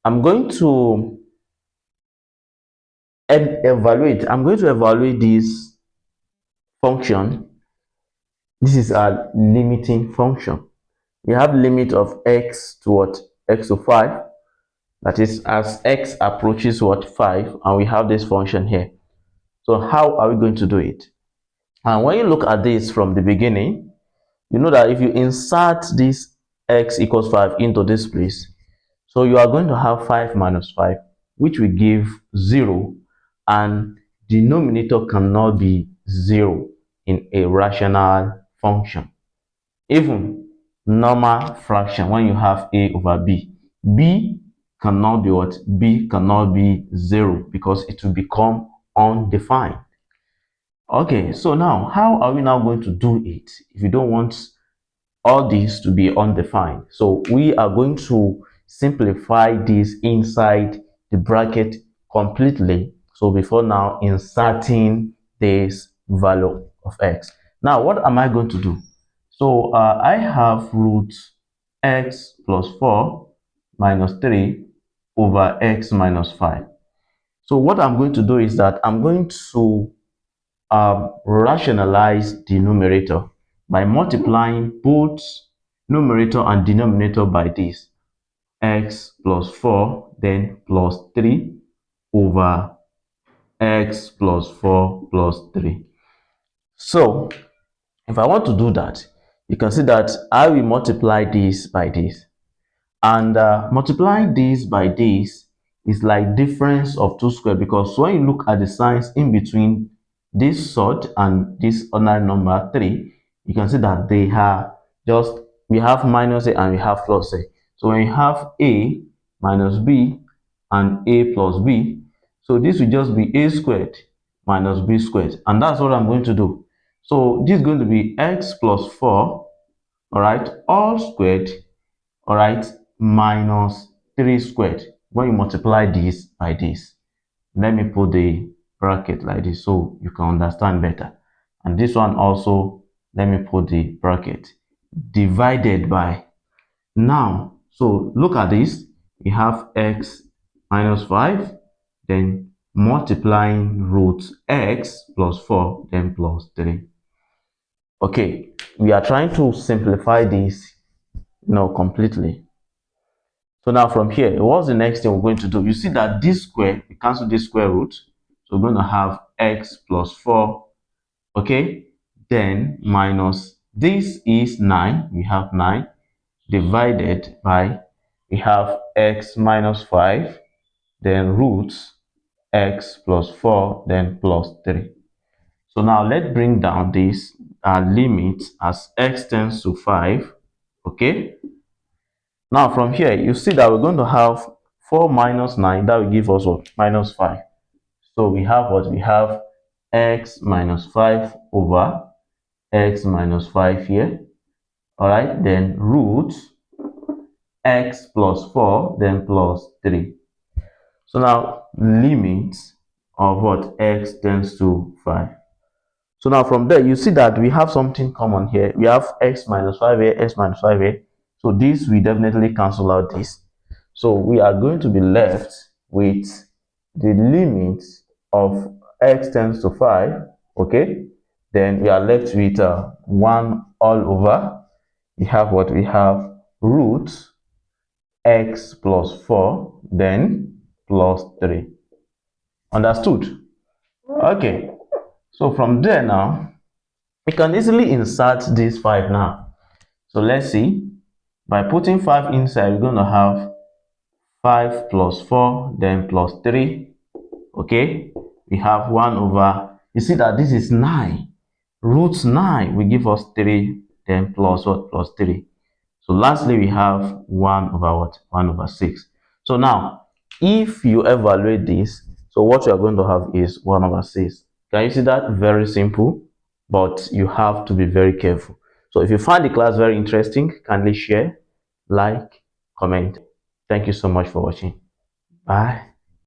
I'm going to evaluate this function. This is a limiting function. We have limit of x to what? X to 5. That is, as x approaches what? 5, and we have this function here. So how are we going to do it? And when you look at this from the beginning, you know that if you insert this x equals 5 into this place, so you are going to have 5 minus 5, which will give 0, and denominator cannot be 0 in a rational function. Even normal fraction, when you have a over b, b cannot be what? B cannot be 0 because it will become undefined. Okay, so now how are we now going to do it if you don't want all these to be undefined? So we are going to simplify this inside the bracket completely. So before now inserting this value of x. Now what am I going to do? So I have root x plus 4 minus 3 over x minus 5. So what I'm going to do is that I'm going to rationalize the numerator by multiplying both numerator and denominator by this x plus 4 then plus 3 over x plus 4 plus 3. So if I want to do that, you can see that I will multiply this by this, and multiplying this by this is like difference of 2 squared, because when you look at the signs in between this sort and this ordinary number 3, you can see that they are just, we have minus a and we have plus a. So when you have a minus b and a plus b, so this will just be a squared minus b squared, and that's what I'm going to do. So this is going to be x plus 4, all right, all squared, all right, minus 3 squared. When you multiply this by this, let me put the bracket like this so you can understand better. And this one also, let me put the bracket divided by. Now, so look at this. We have x minus 5, then multiplying root x plus 4, then plus 3. Okay, we are trying to simplify this completely. So now from here, what's the next thing we're going to do? You see that this square, we cancel this square root. So we're going to have x plus 4, okay? Then minus, this is 9, we have 9, divided by, we have x minus 5, then root x plus 4, then plus 3. So now let's bring down this limit as x tends to 5, okay? Now from here, you see that we're going to have 4 minus 9, that will give us what? Minus 5. So we have what? We have x minus 5 over x minus 5 here. Alright, then root x plus 4, then plus 3. So now limit of what? X tends to 5. So now from there, you see that we have something common here. We have x minus 5 here, x minus 5 here. So this will definitely cancel out this. So we are going to be left with the limit of x tends to 5, okay? Then we are left with 1 all over. We have what? We have root x plus 4, then plus 3. Understood? Okay. So from there now, we can easily insert this 5 now. So let's see. By putting 5 inside, we're going to have 5 plus 4, then plus 3. Okay, we have 1 over, you see that this is 9. Root 9 will give us 3, then plus what? Plus 3. So lastly, we have 1 over what? 1 over 6. So now, if you evaluate this, so what you are going to have is 1 over 6. Can you see that? Very simple, but you have to be very careful. So if you find the class very interesting, kindly share, like, comment. Thank you so much for watching. Bye.